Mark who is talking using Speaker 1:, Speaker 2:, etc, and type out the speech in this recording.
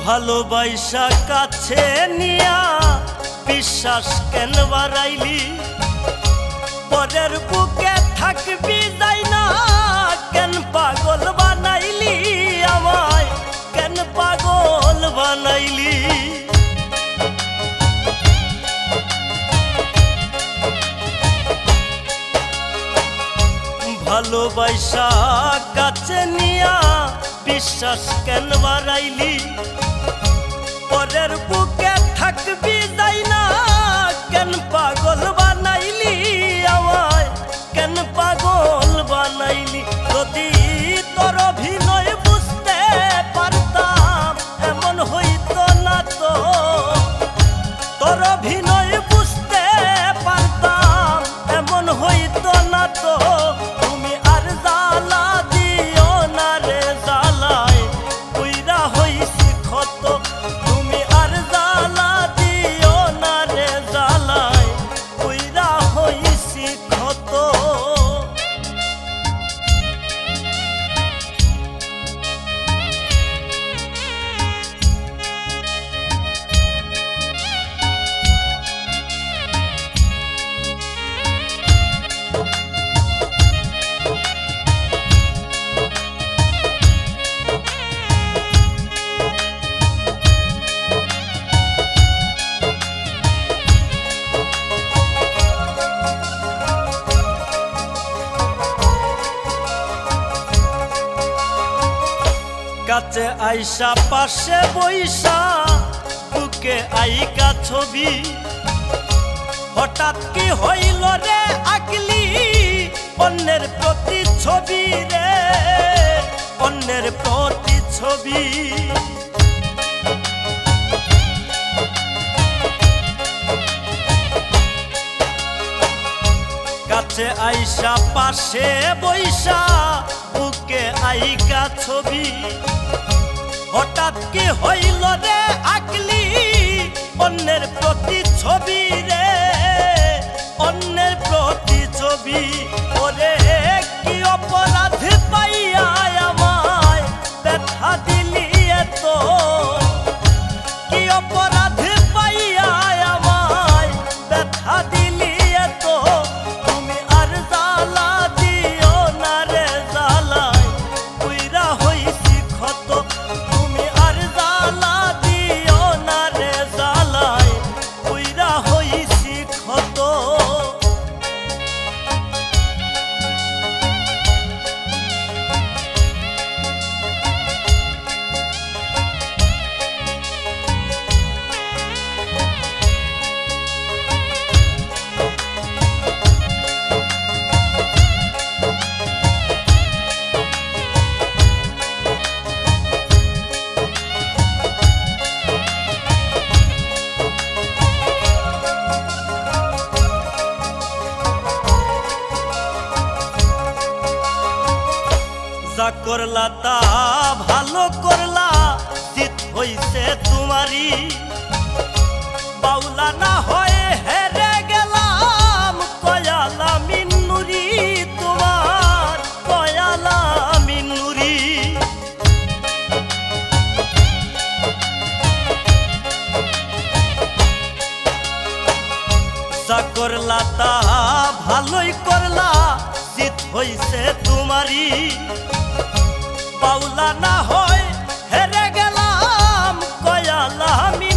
Speaker 1: ভালোবাসা কাছে নিয়া বিশ্বাস কেন বাড়াইলি, পরের বুকে থাকবি যাই না কেন পাগল বানাইলি, আমায় কেন পাগল বানাইলি। ভালোবাসা কাছে নিয়া বিশ্বাস কেন বাড়াইলি, পরের বুকে থাকবি যাই না কেন পাগল বানাইলি, আমায় কেন পাগল বানাইলি। যদি তোর অভিনয় বুঝতে পারতাম এমন হইতো না তো, তোর অভিনয় বুঝতে পারতাম এমন হইতো না তো। তুমি আর জ্বালা দিও না রে জ্বালায় পুইরা হইছি ক্ষত, তুমি আর জ্বালা দিও না রে জ্বালায় পুইরা হইছি ক্ষত। কাছে আইসা পাশে বইসা বুকে আইকা ছবি, হঠাৎ কি হইল রে আকলি অন্যের প্রতি ছবি রে, অন্যের প্রতি ছবি। কাছে আইসা পাশে বইসা বুকে আইকা ছবি, হঠাৎ কি হইল রে আকলি অন্যের প্রতি ছবি রে, অন্যের প্রতি ছবি। ওরে কি অপরাধ পাইয়া আমায় ব্যথা দিলি এত, কি অপরাধ পাইয়া আমায় ব্যথা দিলি এত। তুমি আর জ্বালা দিও না রে জ্বালায় পুইরা হইছি ক্ষত, তুমি আর জ্বালা দিও না রে জ্বালায় পুইরা হইছি ক্ষত। যা করলা তা ভালো করলা, জিত হইছে তোমারই, বাউলা না হয়ে হেরে গেলাম কয়ালা মিন্নুরি, তোমার কয়ালা মিন্নুরি। যা করলা তা ভালোই করলা, জিত হইছে তোমারই, বাউলা না হয় হেরে গেলাম কয়ালা আমি।